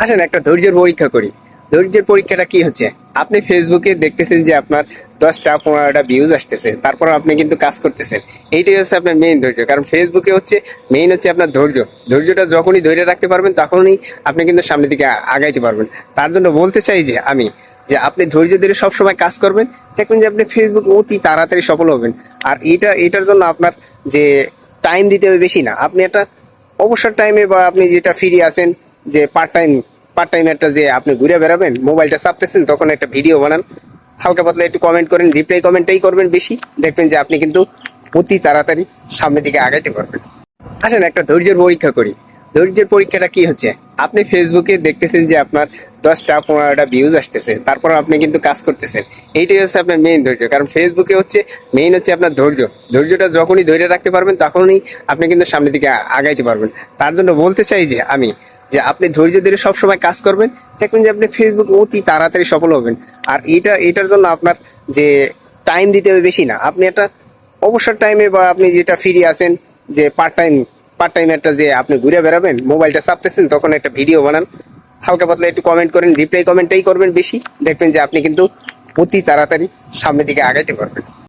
আসেন একটা ধৈর্যের পরীক্ষা করি। ধৈর্যের পরীক্ষাটা কি হচ্ছে? আপনি ফেসবুকে দেখতেছেন যে আপনার 10টা 15টা ভিউজ আসতেছে, তারপর আপনি কিন্তু কাজ করতেছেন। এইটাই হচ্ছে আপনার মেইন ধৈর্য। কারণ ফেসবুকে হচ্ছে মেইন হচ্ছে আপনার ধৈর্য। ধৈর্যটা যখনই ধরে রাখতে পারবেন তখনই আপনি কিন্তু সামনের দিকে আগাইতে পারবেন। তার জন্য বলতে চাই যে আমি যে আপনি ধৈর্য ধরে সবসময় কাজ করবেন, দেখবেন যে আপনি ফেসবুক অতি তাড়াতাড়ি সফল হবেন। আর এটার জন্য আপনার যে টাইম দিতে হবে বেশি না, আপনি একটা অবসর টাইমে বা আপনি যেটা ফ্রি আছেন, যে পার্ট টাইম একটা যে আপনি ঘুরে বেড়াবেন, মোবাইলটা চাপতেছেন, তখন একটা ভিডিও বানান, হালকা পাতলা একটু কমেন্ট করেন, রিপ্লাই কমেন্টটাই করবেন বেশি, দেখবেন যে আপনি কিন্তু অতি তাড়াতাড়ি সামনের দিকে আগাইতে পারবেন। আসেন একটা ধৈর্যের পরীক্ষা করি। ধৈর্যের পরীক্ষাটা কি হচ্ছে? আপনি ফেসবুকে দেখতেছেন যে আপনার 10টা 15টা ভিউজ আসতেছে, তারপর আপনি কিন্তু কাজ করতেছেন। এইটাই হচ্ছে আপনার মেইন ধৈর্য। কারণ ফেসবুকে হচ্ছে মেইন হচ্ছে আপনার ধৈর্য। ধৈর্যটা যখনই ধরে রাখতে পারবেন তখনই আপনি কিন্তু সামনের দিকে আগাইতে পারবেন। তার জন্য বলতে চাই যে আমি যে আপনি ধৈর্য ধরে সবসময় কাজ করবেন, দেখবেন যে আপনি ফেসবুক অতি তাড়াতাড়ি সফল হবেন। আর এটার জন্য আপনার যে টাইম দিতে হবে বেশি না, আপনি একটা অবসর টাইমে বা আপনি যেটা ফ্রি আছেন, যে পার্ট টাইম একটা যে আপনি ঘুরে বেড়াবেন, মোবাইলটা চাপতেছেন, তখন একটা ভিডিও বানান, হালকা পাতলা একটু কমেন্ট করেন, রিপ্লাই কমেন্টটাই করবেন বেশি, দেখবেন যে আপনি কিন্তু অতি তাড়াতাড়ি সামনের দিকে আগাইতে পারবেন।